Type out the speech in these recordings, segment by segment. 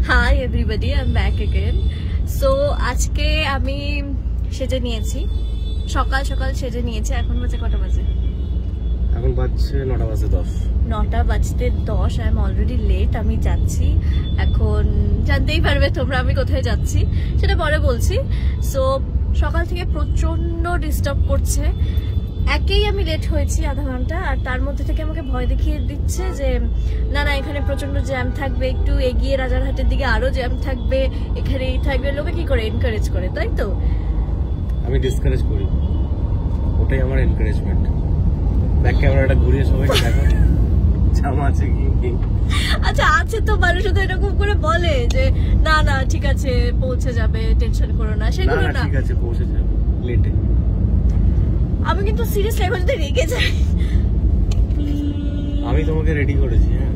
Hi everybody, I am back again. So আজকে আমি সেজে নিয়েছি, সকাল সকাল সেজে নিয়েছি। এখন বাজে কটা বাজে? এখন বাজছে 9টা বাজে 10। 9টা বাজতে 10। I am already late. আমি যাচ্ছি এখন, জানতেই পারবে তোমরা আমি কোথায় যাচ্ছি, সেটা পরে বলছি। সো সকাল থেকে প্রচন্ড ডিস্টার্ব করছে। একেই আমি লেট হয়েছি আধা ঘন্টা, আর তার মধ্যে থেকে আমাকে ভয় দেখিয়ে দিচ্ছে যে না না এখানে প্রচন্ড জ্যাম থাকবে, একটু এগিয়ে রাজারহাটের দিকে আরো জ্যাম থাকবে, এখানে এই থাকবে। লোকে কি করে এনকারেজ করে, তাই তো? আমি ডিসকারেজ করি, ওটাই আমার এনকারেজমেন্ট। ব্যাক ক্যামেরাটা ঘুরিয়ে সবাই দেখো জ্যাম আছে কি। আচ্ছা আছে তো, মানুষ তো এরকম করে বলে যে না না ঠিক আছে পৌঁছে যাবে, টেনশন করো না, সেগুলো না। ঠিক আছে পৌঁছে যাবে লেটে। আমি কিন্তু সিরিয়াসলি এখন যদি রেগে যাই। আমি তোমাকে রেডি করেছি। হ্যাঁ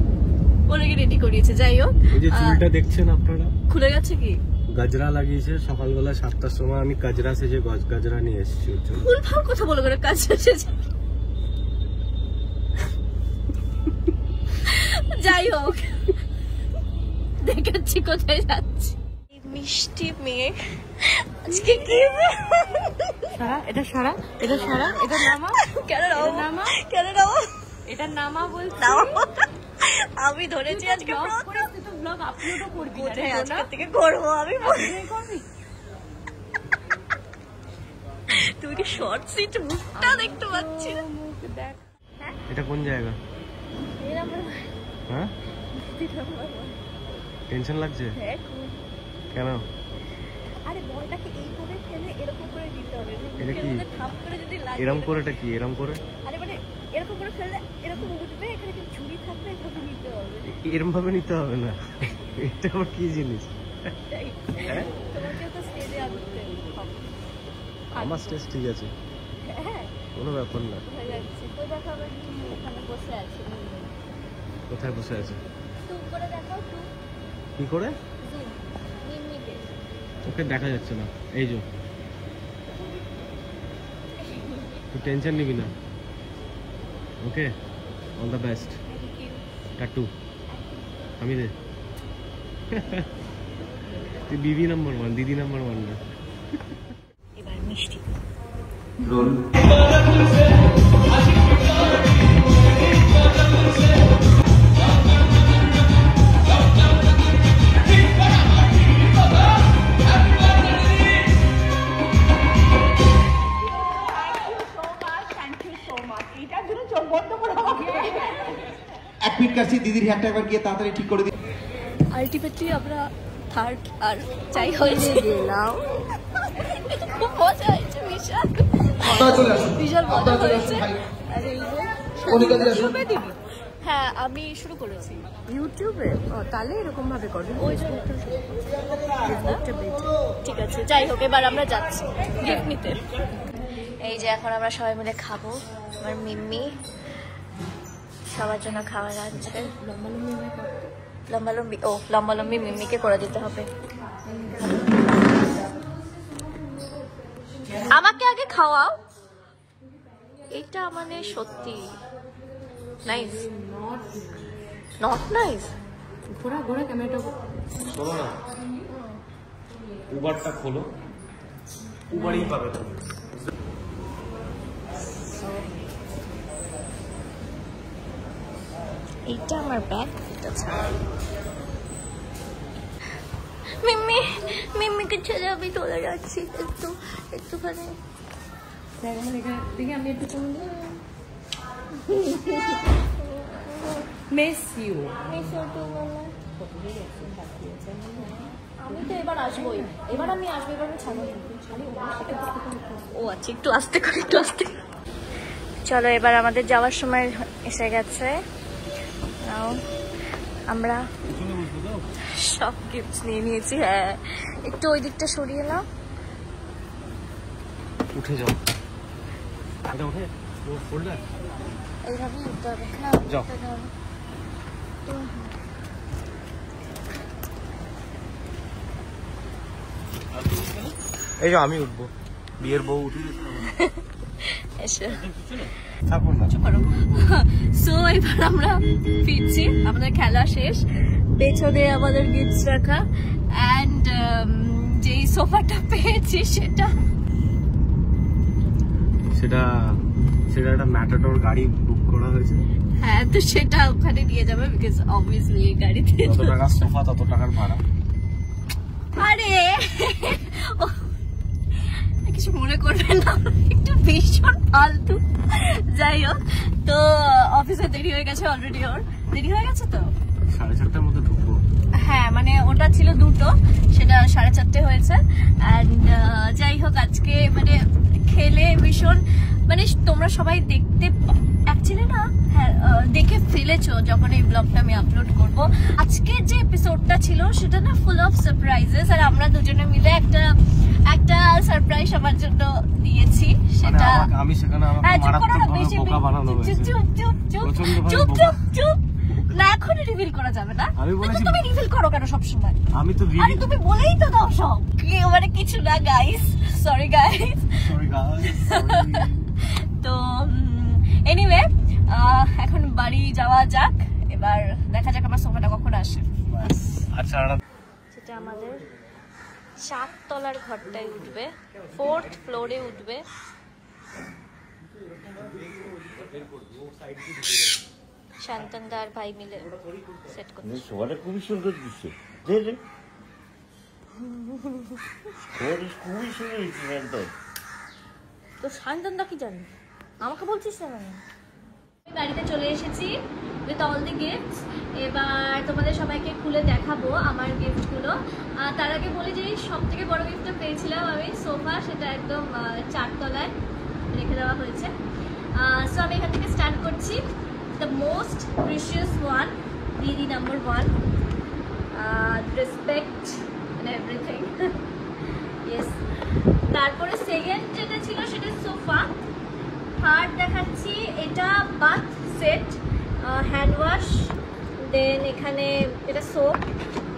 ওনাকে রেডি করিয়েছে। যাই হোক, এই যে চুলটা দেখছেন আপনারা, খুলে গেছে কি? গাজরা লাগিয়েছে সকালবেলা 7টার সময়। আমি গাজরা সেজে গাজরা নিয়ে এসেছি ওর জন্য। ভুলভাল কথা বলো করে কাজ সেজে। যাই হোক, দেখাচ্ছি কোথায় যাচ্ছি। মিষ্টি মেয়ে আজকে কি? এটা সারা, এটা সারা, এটা নামা। কেন নামা, কেন নামা? এটা নামা বলছি। আমি ধরেছি আজকে ব্লগ আপলোডও করবি। কোথায় আজকে থেকে করবো আমি? তুমি কি শর্ট সিট মুখটা দেখতে পাচ্ছি? দেখ এটা কোন জায়গা? হ্যাঁ টেনশন লাগছে কেন? আরে বলটাকে এইভাবে ফেলে এরকম করে দিতে হবে। এটা কি ঠাপ করে যদি লাগে এরকম করে? এটা কি এরকম করে? আরে মানে এরকম করে ফেললে এরকম উঠবে, এখানে কি ঝুড়ি থাকবে, এভাবে নিতে হবে। এরকম ভাবে নিতে হবে না। এটা আবার কি জিনিস? হ্যাঁ তোমাকে তো স্টেজে আনতে হবে। আমার স্টেজ ঠিক আছে, হ্যাঁ কোনো ব্যাপার না। হয়ে যাচ্ছে তো। দেখাবে এখানে বসে আছে। কোথায় বসে আছে? টু করে দেখাও। টু কি করে? জুম মিমিকে ওকে দেখা যাচ্ছে না। এই যে তুই টেনশন নিবি না। Okay all the best. টাটু আমি দে। তুই দিদি নাম্বার 1, দিদি নাম্বার 1 না। এবার মিষ্টি রোল। এক মিনিট কাছে দিদির হেয়ারটা একবার গিয়ে তাড়াতাড়ি ঠিক করে দিই। আলটিমেটলি আমরা থার্ড আর চাই হয়েছে গেলাম। খুব মজা হয়েছে, বিশাল বিশাল মজা হয়েছে। আর এই ইউটিউবে দিবি? হ্যাঁ আমি শুরু করেছি ইউটিউবে। ও তাহলে এরকম ভাবে করবি। ওই জন্য ঠিক আছে। যাই হোক, এবার আমরা যাচ্ছি গিফট নিতে। এই যে এখন আমরা সবাই মিলে খাবো। আমার মিম্মি সবার জন্য খাবার আনছে। লম্বালম্বি, ও লম্বালম্বি মিম্মিকে করে দিতে হবে। আমাকে আগে খাওয়াও। এটা মানে সত্যি নাইস, নট নাইস। ঘোরা ঘোরা ক্যামেরাটা। শোনো না, উবারটা খোলো, উবারই পাবে তুমি। এইটা আমার ব্যাগ। এটা ছাড়া মিম্মি, মিম্মিকে ছেড়ে আমি চলে যাচ্ছি। একটুখানি দেখি আমি একটু মিস ইউ। আমি তো এবার আসবোই, এবার আমি আসবো, এবার আমি ছাড়বো। ও আচ্ছা, একটু আস্তে করে, একটু আস্তে। চলো এবার আমাদের যাওয়ার সময় এসে গেছে। আমরা সব গিফট নিয়ে নিয়েছি। হ্যাঁ একটু ওই দিকটা সরিয়ে নাও। উঠে যাও, এটা উঠে ফোল্ডার এইভাবেই উঠতে হবে না? যাও। এই যে আমি উঠবো, বিয়ের বউ উঠে এসে থাকুন না। সো এবার আমরা ফিরছি, আমাদের খেলা শেষ। পেছনে আমাদের গিফটস রাখা, অ্যান্ড যেই সোফাটা পেয়েছি সেটা একটা ম্যাটাডোর গাড়ি বুক করা হয়েছে। হ্যাঁ, তো সেটা ওখানে নিয়ে যাবে, বিকজ অবভিয়াসলি এই গাড়িতে যত টাকার সোফা তত টাকার ভাড়া। আরে কিছু মনে করবেন না, একটু ভীষণ ফালতু। যাই হোক, তো অফিসে দেরি হয়ে গেছে অলরেডি। ওর দেরি হয়ে গেছে তো 4:30টার মধ্যে ঢুকবো। হ্যাঁ, মানে ওটা ছিল 2টো, সেটা 4:30 হয়েছে। অ্যান্ড যাই হোক, আজকে মানে খেলে ভীষণ, মানে তোমরা সবাই দেখতে অ্যাকচুয়ালি না, হ্যাঁ দেখে ফেলেছো যখন এই ব্লগটা আমি আপলোড করব। আজকে যে এপিসোডটা ছিল সেটা না ফুল অফ সারপ্রাইজেস, আর আমরা দুজনে মিলে একটা সারপ্রাইজ আমার জন্য দিয়েছি। সেটা আমি সেখানে বোকা বানানো হয়েছে। চুপ চুপ চুপ চুপ চুপ চুপ না, এখন রিভিল করা যাবে না। আমি বলেছি তুমি রিভিল করো কেন সব সময়? আমি তো আরে তুমি বলেই তো দাও সব, মানে কিছু না গাইস, সরি গাইস। তো এনিওয়ে, এখন বাড়ি যাওয়া যাক, এবার দেখা যাক আমার সোফাটা কখন আসে। আচ্ছা, যেটা আমাদের 4 তলার ঘরটায় উঠবে, 4th ফ্লোরে উঠবে। শান্তনদা আর ভাই মিলে সেট করছে। সোফাটা খুবই সুন্দর দিচ্ছে, খুবই সুন্দর দিচ্ছে। তো শান্তনদা কি জানি, আমাকে বলছিস না? আমি বাড়িতে চলে এসেছি উইথ অল দি গিফটস। এবার তোমাদের সবাইকে খুলে দেখাবো আমার গিফটগুলো। তার আগে বলি যে সব থেকে বড় গিফটটা পেয়েছিলাম আমি সোফা, সেটা একদম 4 তলায় রেখে দেওয়া হয়েছে। সো আমি এখান থেকে স্টার্ট করছি। দ্য মোস্ট প্রিশিয়াস ওয়ান, দিদি number 1, respect and everything. Yes. তারপরে সেকেন্ড যেটা ছিল সেটা সোফা। থার্ড দেখাচ্ছি, এটা বাথ সেট, হ্যান্ড ওয়াশ, দেন এখানে এটা সোপ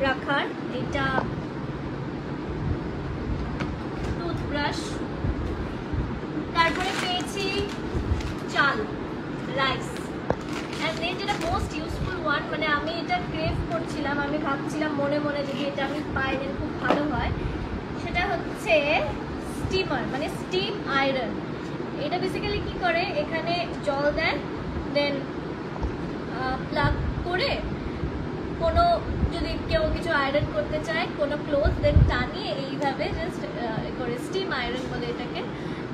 রাখার, এটা টুথব্রাশ। তারপরে পেয়েছি চাল, রাইস, অ্যান্ড দেন যেটা মোস্ট ইউজফুল ওয়ান, মানে আমি এটা ক্রেভ করছিলাম, আমি ভাবছিলাম মনে মনে যদি এটা আমি পাই দেন খুব ভালো হয়, সেটা হচ্ছে স্টিমার, মানে স্টিম আয়রন। এটা বেসিক্যালি কি করে, এখানে জল দেন, দেন প্লাগ করে কোনো যদি কেউ কিছু আয়রন করতে চায় কোনো ক্লোথ, দেন টানিয়ে এইভাবে জাস্ট করে স্টিম আয়রন বলে এটাকে।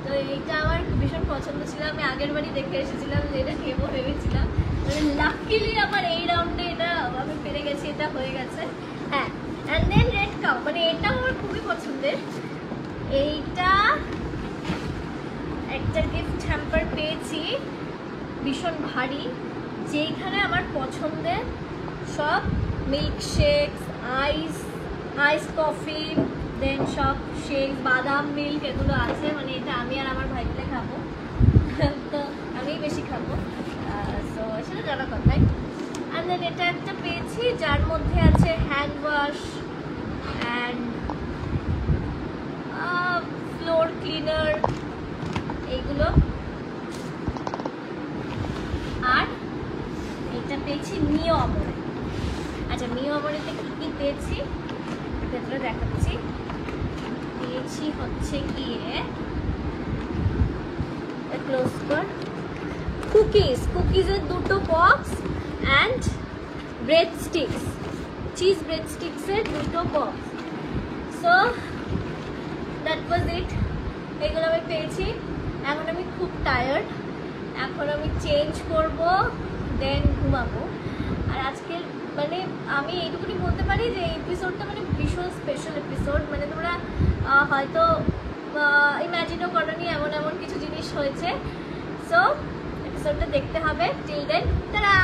তো এইটা আমার ভীষণ পছন্দ ছিল, আমি আগের বারই দেখে এসেছিলাম যে এটা নেবো ভেবেছিলাম, মানে লাকিলি আমার এই রাউন্ডে এটা আমি পেরে গেছি, এটা হয়ে গেছে। হ্যাঁ, অ্যান্ড দেন রেড কাউ, মানে এটাও আমার খুবই পছন্দের। এইটা একটা গিফট হ্যাম্পার পেয়েছি, ভীষণ ভারী, যেইখানে আমার পছন্দের সব মিল্কশেকস, আইস কফি, দেন সব শেক, বাদাম মিল্ক এগুলো আছে। মানে এটা আমি আর আমার ভাই মিলে খাবো, তো আমি বেশি খাবো, তো সেটা জানা কথাই। অ্যান্ড দেন এটা একটা পেয়েছি যার মধ্যে আছে hand wash and floor cleaner এইগুলো। আর এটা পেয়েছি মিও আমরে। আচ্ছা, মিও আমরেতে কি কি পেয়েছি ভেতরে দেখাচ্ছি। পেয়েছি হচ্ছে গিয়ে ক্লোজ কর, কুকিজের 2টো box and bread sticks, cheese bread স্টিক্সের 2টো box. So that was it, এগুলো আমি পেয়েছি। এখন আমি খুব টায়ার্ড, এখন আমি চেঞ্জ করব, দেন ঘুমাবো। আর আজকে মানে আমি এইটুকুনি বলতে পারি যে এই এপিসোডটা মানে ভীষণ স্পেশাল এপিসোড। মানে তোমরা হয়তো ইম্যাজিনও করোনি এমন এমন কিছু জিনিস হয়েছে। সো এপিসোডটা দেখতে হবে। Till then, tata.